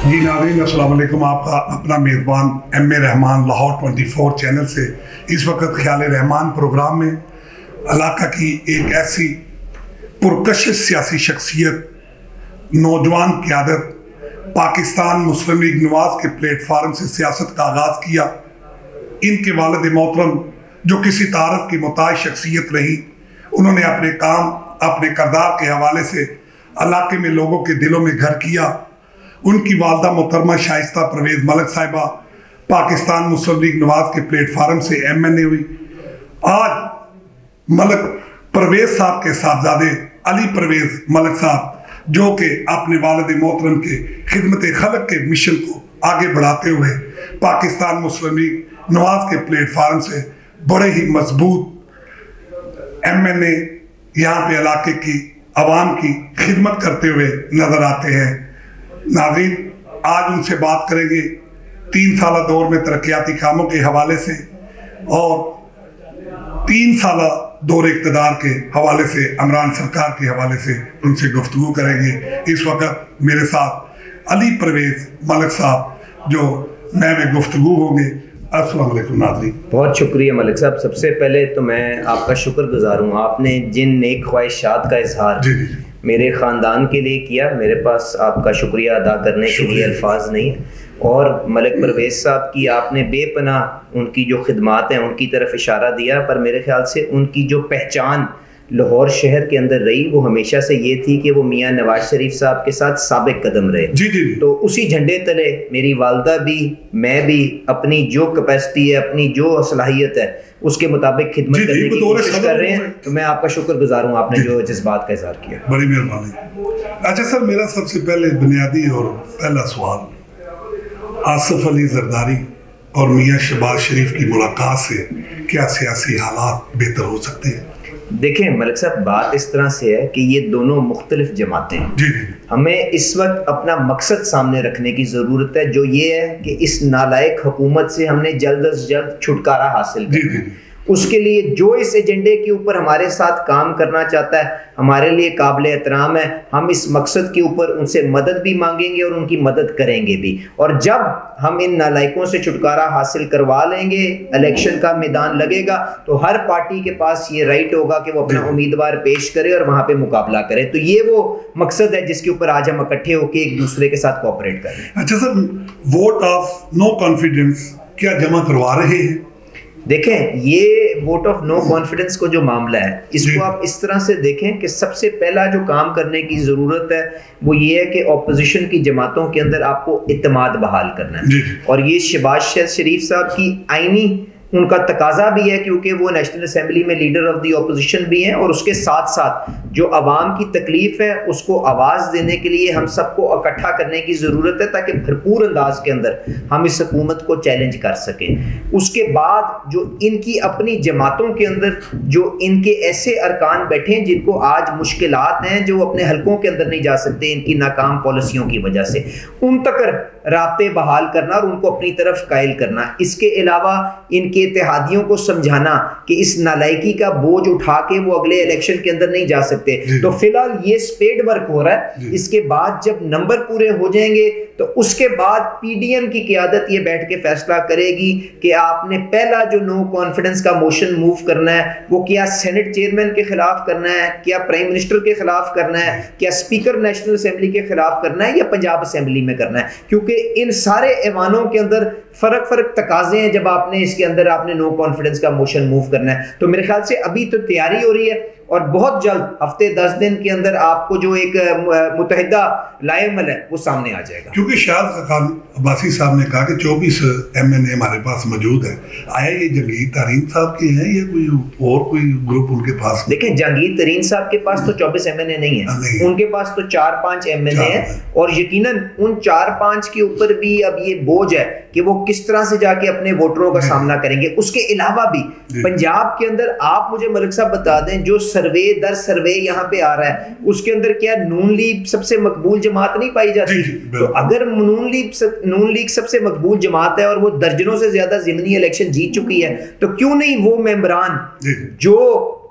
जी नाज़रीन अस्सलाम वालेकुम। आपका अपना मेज़बान M A Rahman Lahore 24 channel से इस वक्त ख्याल रहमान प्रोग्राम में इलाका की एक ऐसी पुरकशिश सियासी शख्सियत, नौजवान क़यादत, पाकिस्तान मुस्लिम लीग नवाज के प्लेटफार्म से सियासत का आगाज़ किया। इनके वालिद मोहतरम जो किसी तारफ़ की मोहताज शख्सियत रही, उन्होंने अपने काम अपने किरदार के हवाले से इलाके में लोगों के दिलों में घर किया। उनकी वालदा मोहतरमा शाइस्ता परवेज़ मलिक साहिबा पाकिस्तान मुस्लिम लीग नवाज के प्लेटफार्म से MNA हुई। आज मलिक परवेज़ साहब के साहबजादे अली परवेज़ मलिक साहब, जो कि अपने वालिद मोहतरम के खिदमत खल्क के मिशन को आगे बढ़ाते हुए पाकिस्तान मुस्लिम लीग नवाज के प्लेटफार्म से बड़े ही मजबूत MNA यहाँ पे इलाके की आवाम की खिदमत करते हुए नजर आते हैं। नाज़रीन, आज उनसे बात करेंगे 3 साल दौर में तरक्याती कामों के हवाले से और 3 साल दौर इक़्तिदार के हवाले से, इमरान सरकार के हवाले से उनसे गुफ्तगू करेंगे। इस वक्त मेरे साथ अली परवेज़ मलिक साहब जो में गुफ्तगू होंगे। अस्सलाम वालेकुम नाज़रीन। बहुत शुक्रिया मलिक साहब। सबसे पहले तो मैं आपका शुक्रगुजार हूँ, आपने जिन नेक ख्वाहिशात का इजहार जी मेरे ख़ानदान के लिए किया, मेरे पास आपका शुक्रिया अदा करने के लिए अल्फाज नहीं है। और मलिक परवेज़ साहब की आपने बेपनाह उनकी जो खिदमात हैं उनकी तरफ इशारा दिया, पर मेरे ख्याल से उनकी जो पहचान लाहौर शहर के अंदर रही वो हमेशा से ये थी कि वो मियाँ नवाज शरीफ साहब के साथ साबिक कदम रहे। जी जी। तो उसी झंडे तले मेरी वालदा भी, मैं भी अपनी जो कैपेसिटी है, अपनी जो सलाहियत है उसके मुताबिक खिदमत करने की कोशिश कर रहे हैं। तो मैं आपका शुक्रगुजार हूँ, आपने जो जज्बात का इजहार किया। बड़ी मेहरबानी। अच्छा सर, मेरा सबसे पहले बुनियादी और पहला सवाल, आसिफ अली जरदारी और मियाँ शहबाज शरीफ की मुलाकात से क्या सियासी हालात बेहतर हो सकते हैं? देखें मलिक साहब, बात इस तरह से है कि ये दोनों मुख्तलिफ जमातें हैं। जी। हमें इस वक्त अपना मकसद सामने रखने की ज़रूरत है, जो ये है कि इस नालायक हुकूमत से हमने जल्द अज जल्द छुटकारा हासिल करना है। उसके लिए जो इस एजेंडे के ऊपर हमारे साथ काम करना चाहता है हमारे लिए काबिल एहतराम है। हम इस मकसद के ऊपर उनसे मदद भी मांगेंगे और उनकी मदद करेंगे भी। और जब हम इन नालायकों से छुटकारा हासिल करवा लेंगे, इलेक्शन का मैदान लगेगा, तो हर पार्टी के पास ये राइट होगा कि वो अपना उम्मीदवार पेश करे और वहां पे मुकाबला करे। तो ये वो मकसद है जिसके ऊपर आज हम इकट्ठे होकर एक दूसरे के साथ कोऑपरेट कर रहे हैं। अच्छा sir, vote of no confidence क्या जमा करवा रहे हैं? देखें, ये वोट ऑफ नो कॉन्फिडेंस को जो मामला है, इसको आप इस तरह से देखें कि सबसे पहला जो काम करने की ज़रूरत है वो ये है कि ऑपोजिशन की जमातों के अंदर आपको इत्तेमाद बहाल करना है। और ये शहबाज शरीफ साहब की आईनी उनका तकाजा भी है, क्योंकि वो नेशनल असेंबली में लीडर ऑफ दी ऑपोजिशन भी हैं। और उसके साथ साथ जो अवाम की तकलीफ है उसको आवाज़ देने के लिए हम सबको इकट्ठा करने की ज़रूरत है, ताकि भरपूर अंदाज के अंदर हम इस हुकूमत को चैलेंज कर सकें। उसके बाद जो इनकी अपनी जमातों के अंदर जो इनके ऐसे अरकान बैठे हैं जिनको आज मुश्किलात हैं, जो अपने हलकों के अंदर नहीं जा सकते इनकी नाकाम पॉलिसियों की वजह से, उन तक राब्ते बहाल करना और उनको अपनी तरफ कायल करना। इसके अलावा इनके इत्तेहादियों को समझाना कि इस नालायकी का बोझ उठा के वो अगले इलेक्शन के अंदर नहीं जा सकते। तो फिलहाल ये स्पेड वर्क हो रहा है। इसके बाद जब नंबर पूरे हो जाएंगे तो उसके बाद PDM की क़यादत ये बैठ के फैसला करेगी कि आपने पहला जो नो कॉन्फिडेंस का मोशन मूव करना है वो क्या सेनेट चेयरमैन के खिलाफ करना है, क्या प्राइम मिनिस्टर के खिलाफ करना है, क्या स्पीकर नेशनल असेंबली के खिलाफ करना है, या पंजाब असेंबली में करना है। क्योंकि इन सारे ऐवानों के अंदर फर्क तकाजे हैं। जब आपने इसके अंदर आपने नो कॉन्फिडेंस का मोशन मूव करना है, तो मेरे ख्याल से अभी तो तैयारी हो रही है और बहुत जल्द हफ्ते 10 दिन के अंदर आपको जो एक मुतहिदा लाएमल है वो सामने आ जाएगा। क्योंकि शाद खान अब्बासी साहब ने कहा कि 24 MNA हमारे पास मौजूद है। आया ये जहांगीर तरीन साहब के हैं या कोई ग्रुप उनके पास? देखें, जहांगीर तरीन साहब के पास तो 24 MNA नहीं है, उनके पास तो 4-5 MNA है। और यकीनन उन 4-5 के ऊपर भी अब ये बोझ है कि वो किस तरह से जाके अपने वोटरों का सामना करेंगे। उसके अलावा भी पंजाब के अंदर आप मुझे मलिक साहब बता दें, जो सर्वे दर सर्वे यहाँ पे आ रहा है उसके अंदर क्या नून लीग सबसे मकबूल जमात नहीं पाई जाती? तो अगर नून लीग सबसे मकबूल जमात है और वो दर्जनों से ज्यादा ज़िमनी इलेक्शन जीत चुकी है, तो क्यों नहीं वो मेंबरान जो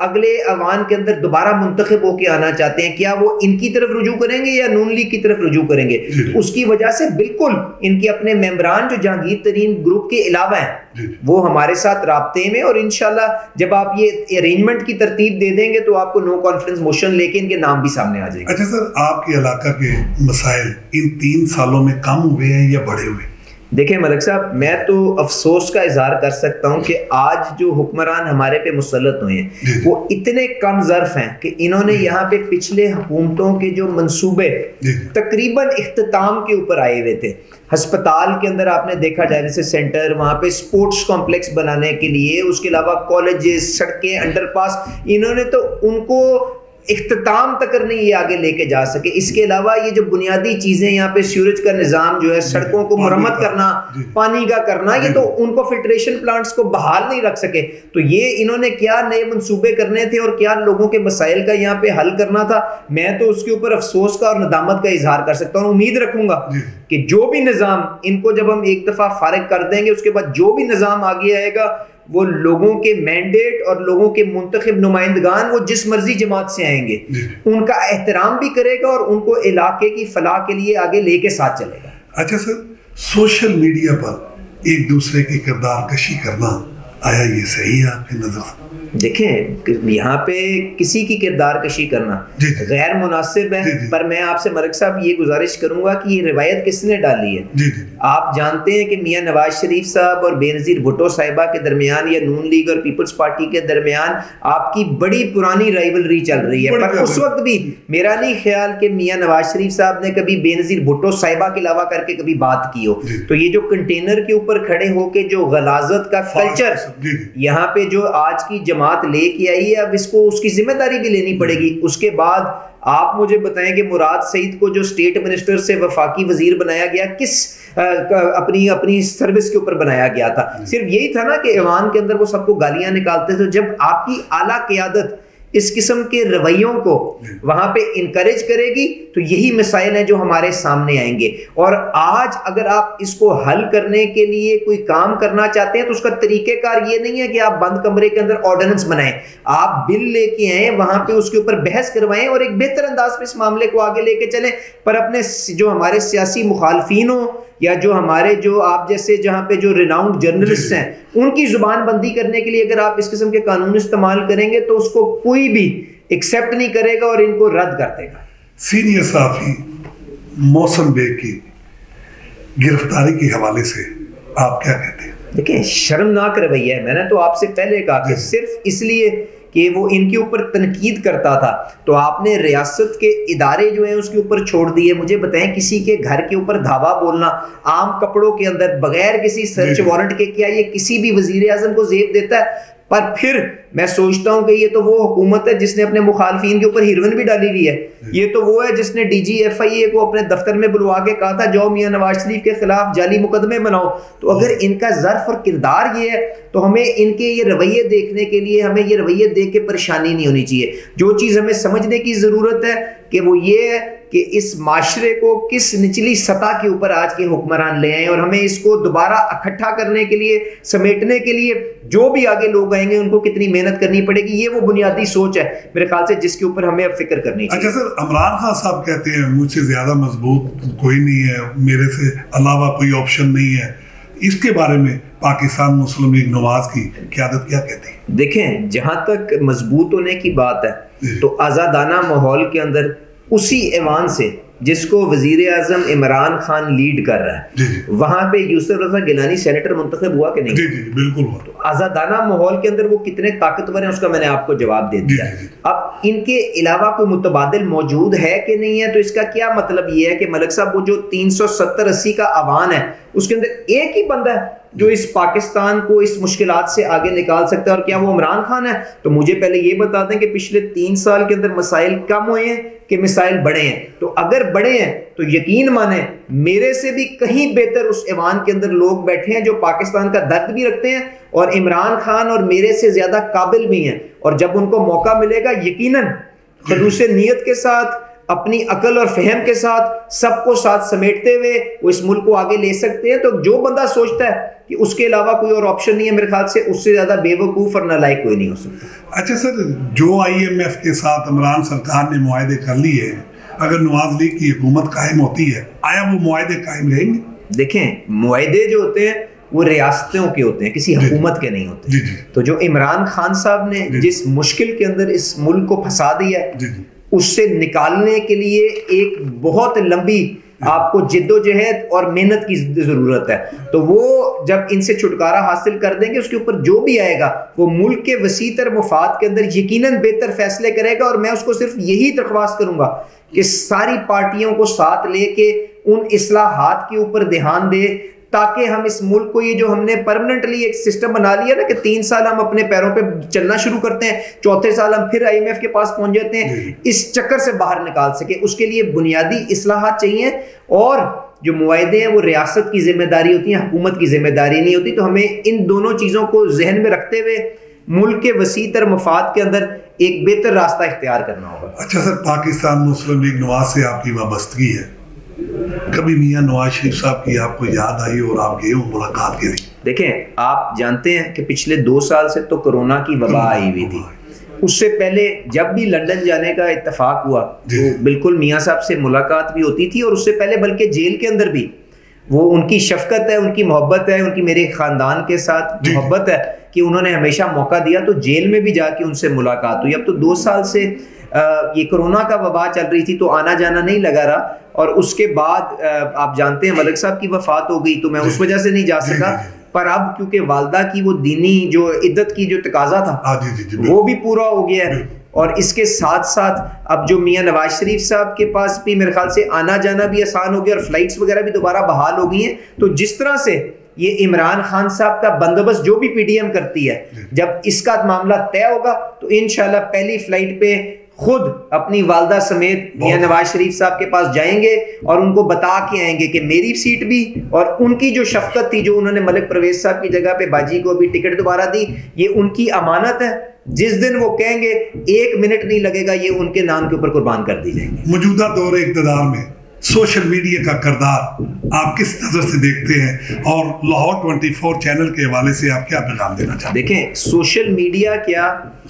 अगले अवान के अंदर दोबारा मुंतखब होकर आना चाहते हैं, क्या वो इनकी तरफ रुजू करेंगे या नून लीग की तरफ रुजू करेंगे? उसकी वजह से बिल्कुल इनके अपने मेंबरान जो जहांगीर तरीन ग्रुप के अलावा हैं वो हमारे साथ राब्ते में, और इंशाल्लाह जब आप ये अरेंजमेंट की तरतीब दे देंगे तो आपको नो कॉन्फ्रेंस मोशन लेके इनके नाम भी सामने आ जाएंगे। अच्छा सर, आपके इलाका के मसाइल इन 3 सालों में कम हुए हैं या बढ़े हुए? देखिए मलिक साहब, मैं तो अफसोस का इजहार कर सकता हूं कि आज जो हुक्मरान हमारे पे मुसल्लत हुए हैं वो इतने कम ज़र्फ हैं कि इन्होंने यहाँ पे पिछले हुकूमतों के जो मंसूबे तकरीबन इख्तिताम के ऊपर आए हुए थे। अस्पताल के अंदर आपने देखा डायलिसिस सेंटर, वहाँ पे स्पोर्ट्स कॉम्प्लेक्स बनाने के लिए, उसके अलावा कॉलेजेस, सड़कें, अंडरपास, इन्होंने तो उनको इख्तिताम तक नहीं ये आगे लेके जा सके। इसके अलावा ये जो बुनियादी चीजें यहाँ पे सीवरेज का निजाम जो है, सड़कों को मुरम्मत करना, पानी का करना, ये तो उनको फिल्ट्रेशन प्लांट्स को बहाल नहीं रख सके। तो ये इन्होंने क्या नए मंसूबे करने थे और क्या लोगों के मसाइल का यहाँ पे हल करना था, मैं तो उसके ऊपर अफसोस का और नदामत का इजहार कर सकता हूँ। उम्मीद रखूंगा कि जो भी निजाम इनको जब हम एक दफा फारिग कर देंगे, उसके बाद जो भी निजाम आगे आएगा वो लोगों के मैंडेट और लोगों के मुंतखब नुमाइंदगान वो जिस मर्जी जमात से आएंगे उनका एहतराम भी करेगा और उनको इलाके की फलाह के लिए आगे लेके साथ चलेगा। अच्छा सर, सोशल मीडिया पर एक दूसरे की किरदार कशी करना आया, ये सही है आपकी नजर से? देखें, यहाँ पे किसी की किरदार कशी करना गैर मुनासिब है, पर मैं आपसे मलिक साहब ये गुजारिश करूंगा कि ये रिवायत किसने डाली है। आप जानते हैं कि मियां नवाज शरीफ साहब और बेनज़ीर भुट्टो साहिबा के दरमियान या नून लीग और पीपल्स पार्टी के दरमियान आपकी बड़ी पुरानी राइवलरी चल रही है, पर उस वक्त भी मेरा नहीं ख्याल कि मियां नवाज शरीफ साहब ने कभी बेनज़ीर भुट्टो साहिबा के अलावा करके कभी बात की हो। तो ये जो कंटेनर के ऊपर खड़े होके जो गलाजत का कल्चर यहाँ पे जो आज की जमात लेके आई है, अब इसको उसकी जिम्मेदारी भी लेनी पड़ेगी। उसके बाद आप मुझे बताएं कि मुराद सईद को जो स्टेट मिनिस्टर से वफाकी वजीर बनाया गया, किस अपनी सर्विस के ऊपर बनाया गया था? सिर्फ यही था ना कि ऐवान के अंदर वो सबको गालियां निकालते थे। जब आपकी आला क़यादत इस किस्म के रवैयों को वहां पे इनकरेज करेगी तो यही मिसाइल हैं जो हमारे सामने आएंगे। और आज अगर आप इसको हल करने के लिए कोई काम करना चाहते हैं तो उसका तरीकेकार ये नहीं है कि आप बंद कमरे के अंदर ऑर्डिनेंस बनाएं, आप बिल लेके आए, वहां पे उसके ऊपर बहस करवाएं और एक बेहतर अंदाज में इस मामले को आगे लेके चलें। पर अपने जो हमारे सियासी मुखालफीन हो या जो हमारे जो आप जैसे जहां पे जो रिनाउंड जर्नलिस्ट हैं उनकी जुबान बंदी करने के लिए अगर आप इस किस्म के कानून इस्तेमाल करेंगे तो उसको कोई भी एक्सेप्ट नहीं करेगा और इनको रद्द कर देगा। सीनियर सहाफी मौसम बेग की गिरफ्तारी के हवाले से आप क्या कहते हैं? देखिए, शर्मनाक रवैया है। मैंने तो आपसे पहले कहा कि सिर्फ इसलिए कि वो इनके ऊपर तनकीद करता था तो आपने रियासत के इदारे जो हैं उसके ऊपर छोड़ दिए। मुझे बताएं, किसी के घर के ऊपर धावा बोलना आम कपड़ों के अंदर बगैर किसी सर्च वारंट के, क्या ये किसी भी वजीर आजम को जेब देता है? पर फिर मैं सोचता हूं कि ये तो वो हुकूमत है जिसने अपने मुखालफीन के ऊपर हिरवन भी डाली हुई है। ये तो वो है जिसने DGFIA को अपने दफ्तर में बुलवा के कहा था जाओ मियां नवाज शरीफ के खिलाफ जाली मुकदमे बनाओ। तो अगर इनका ज़र्फ और किरदार ये है तो हमें इनके ये रवैये देखने के लिए हमें ये रवैये देख के परेशानी नहीं होनी चाहिए। जो चीज़ हमें समझने की ज़रूरत है कि वो ये है कि इस माशरे को किस निचली सतह के ऊपर आज के हुक्मरान ले आए और हमें इसको दोबारा इकट्ठा करने के लिए, समेटने के लिए जो भी आगे लोग आएंगे उनको कितनी मेहनत करनी पड़ेगी। ये वो बुनियादी सोच है मेरे ख्याल से जिसके ऊपर हमें अब फिक्र करनी चाहिए। अच्छा सर, इमरान खान साहब कहते हैं मुझसे ज्यादा मजबूत कोई नहीं है, मेरे से अलावा कोई ऑप्शन नहीं है। इसके बारे में पाकिस्तान मुस्लिम लीग नवाज की क़यादत क्या कहती है? देखें, जहां तक मजबूत होने की बात है तो आज़ादाना माहौल के अंदर उसी ऐवान से जिसको वजीर आजम इमरान खान लीड कर रहा है वहां पे यूसुफ रजा गिलानी सेनेटर मुंतखब हुआ कि नहीं? जी जी बिल्कुल हुआ। तो आज़ादाना माहौल के अंदर वो कितने ताकतवर हैं उसका मैंने आपको जवाब दे दिया। अब इनके अलावा कोई मुतबादिल मौजूद है कि नहीं है, तो इसका क्या मतलब ये है कि मलिक साहब वो जो 370-80 का आवान है उसके अंदर एक ही बंदा है जो इस पाकिस्तान को इस मुश्किलात से आगे निकाल सकता है, और क्या वो इमरान खान है? तो मुझे पहले ये बता दें कि पिछले 3 साल के अंदर मसाइल कम हुए हैं कि मिसाइल बढ़े हैं? तो अगर बढ़े हैं तो यकीन माने मेरे से भी कहीं बेहतर उस ऐवान के अंदर लोग बैठे हैं जो पाकिस्तान का दर्द भी रखते हैं और इमरान खान और मेरे से ज्यादा काबिल भी हैं। और जब उनको मौका मिलेगा यकीनन खलूस नीयत के साथ अपनी अकल और फहम के साथ सबको साथ समेटते हुए वो इस मुल्क को आगे ले सकते हैं। तो जो बंदा सोचता है कि उसके अलावा कोई और ऑप्शन नहीं है, मेरे ख्याल से उससे ज्यादा बेवकूफ और नालायक कोई नहीं हो सकता। अच्छा सर, जो IMF के साथ इमरान सरकार ने मुआहदे कर लिए हैं, अगर नवाज लीग की हुकूमत कायम होती है, आया वो मुआहदे कायम रहेंगे? देखें, मुआहदे जो होते हैं वो रियासतों के होते हैं, किसी हुकूमत के नहीं होते। तो जो इमरान खान साहब ने जिस मुश्किल के अंदर इस मुल्क को फंसा दिया है, उससे निकालने के लिए एक बहुत लंबी आपको जिद्दोजहद और मेहनत की जरूरत है। तो वो जब इनसे छुटकारा हासिल कर देंगे, उसके ऊपर जो भी आएगा वो मुल्क के वसीतर मुफाद के अंदर यकीनन बेहतर फैसले करेगा। और मैं उसको सिर्फ यही दरख्वास्त करूंगा कि सारी पार्टियों को साथ लेके उन इस्लाहात के ऊपर ध्यान दे, ताकि हम इस मुल्क को, ये जो हमने परमानेंटली एक सिस्टम बना लिया ना कि 3 साल हम अपने पैरों पे चलना शुरू करते हैं, चौथे साल हम फिर IMF के पास पहुंच जाते हैं, इस चक्कर से बाहर निकाल सके, उसके लिए बुनियादी इस्लाहात चाहिए। और जो मुआहदे हैं वो रियासत की जिम्मेदारी होती है, हुकूमत की जिम्मेदारी नहीं होती। तो हमें इन दोनों चीज़ों को जहन में रखते हुए मुल्क के वसीतर मफाद के अंदर एक बेहतर रास्ता इख्तियार करना होगा। अच्छा सर, पाकिस्तान मुस्लिम लीग नवाज से आपकी वाबस्तगी है, कभी मियां नवाज शरीफ साहब की आपको याद आई और आप गए हो मुलाकात के लिए? देखें, आप जानते हैं कि पिछले 2 साल से तो कोरोना की वबा आई हुई थी। उससे पहले जब भी लंदन जाने का इत्तेफाक हुआ तो बिल्कुल मियां साहब से मुलाकात भी होती थी। और उससे पहले बल्कि जेल के अंदर भी वो उनकी शफकत है, उनकी मोहब्बत है, उनकी मेरे खानदान के साथ मोहब्बत है कि उन्होंने हमेशा मौका दिया, तो जेल में भी जाके उनसे मुलाकात हुई। अब तो 2 साल से ये कोरोना का वबा चल रही थी तो आना जाना नहीं लगा रहा। और उसके बाद आप जानते हैं मलिक साहब की वफात हो गई, तो मैं उस वजह से नहीं जा सका। पर अब क्योंकि वालदा की वो दीनी जो इद्दत की जो तकाजा था वो भी पूरा हो गया है। और इसके साथ साथ अब जो मियां नवाज शरीफ साहब के पास भी मेरे ख्याल से आना जाना भी आसान हो गया और फ्लाइट्स वगैरह भी दोबारा बहाल हो गई हैं। तो जिस तरह से ये इमरान खान साहब का बंदोबस्त जो भी PTM करती है, जब इसका मामला तय होगा तो इंशाल्लाह पहली फ्लाइट पे खुद अपनी वालदा समेत मियां नवाज शरीफ साहब के पास जाएंगे और उनको बता के आएंगे कि मेरी सीट भी और उनकी जो शफकत थी, जो उन्होंने मलिक परवेज साहब की जगह पे बाजी को भी टिकट दोबारा दी, ये उनकी अमानत है। जिस दिन वो कहेंगे 1 मिनट नहीं लगेगा, ये उनके नाम के ऊपर कुर्बान कर दी जाएंगे। मौजूदा दौर इक़्तिदार में सोशल मीडिया का किरदार आप किस नजर से देखते हैं और लाहौर 24 चैनल के हवाले से आप क्या पैगाम देना चाहते हैं? देखें, सोशल मीडिया क्या,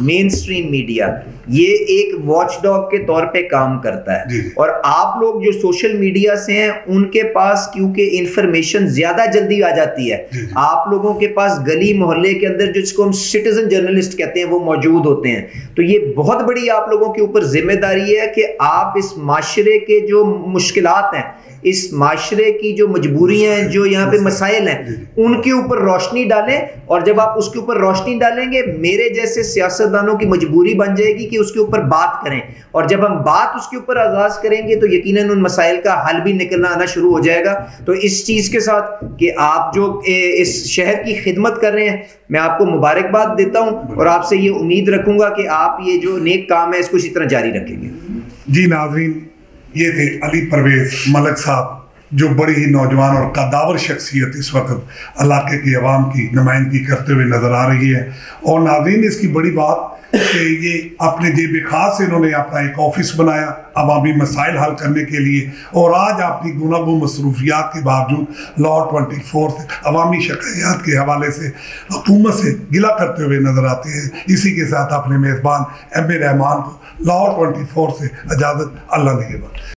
मेन स्ट्रीम मीडिया ये एक वॉचडॉग के तौर पे काम करता है। और आप लोग जो सोशल मीडिया से हैं उनके पास क्योंकि इंफॉर्मेशन ज्यादा जल्दी आ जाती है, आप लोगों के पास गली मोहल्ले के अंदर जिसको हम सिटीजन जर्नलिस्ट कहते हैं वो मौजूद होते हैं। तो ये बहुत बड़ी आप लोगों के ऊपर जिम्मेदारी है कि आप इस माशरे के जो मुश्किलात हैं, इस माशरे की जो मजबूरियां हैं, जो यहाँ पे मसाइल हैं, उनके ऊपर रोशनी डालें। और जब आप उसके ऊपर रोशनी डालेंगे, मेरे जैसे सियासतदानों की मजबूरी बन जाएगी कि उसके ऊपर बात करें। और जब हम बात उसके ऊपर आगाज करेंगे तो यकीनन उन मसाइल का हल भी निकलना आना शुरू हो जाएगा। तो इस चीज के साथ कि आप जो इस शहर की खिदमत कर रहे हैं, मैं आपको मुबारकबाद देता हूं और आपसे ये उम्मीद रखूंगा कि आप ये जो नेक काम है इसको इसी तरह जारी रखेंगे। जी नाज़रीन, ये थे अली परवेज मलिक साहब, जो बड़ी ही नौजवान और कदावर शख्सियत इस वक्त इलाके की आवाम की नुमाइंदगी करते हुए नजर आ रही है। और नाज़रीन, इसकी बड़ी बात कि ये अपने जेब खास से इन्होंने अपना एक ऑफिस बनाया अवामी मसाइल हल करने के लिए। और आज अपनी गुनागो मसरूफियात के बावजूद लाहौर 24 से अवामी शिकायत के हवाले से हुकूमत से गिला करते हुए नजर आते हैं। इसी के साथ अपने मेज़बान MA रहमान को लाहौर 24 से इजाज़त, अल्लाह निगहबान।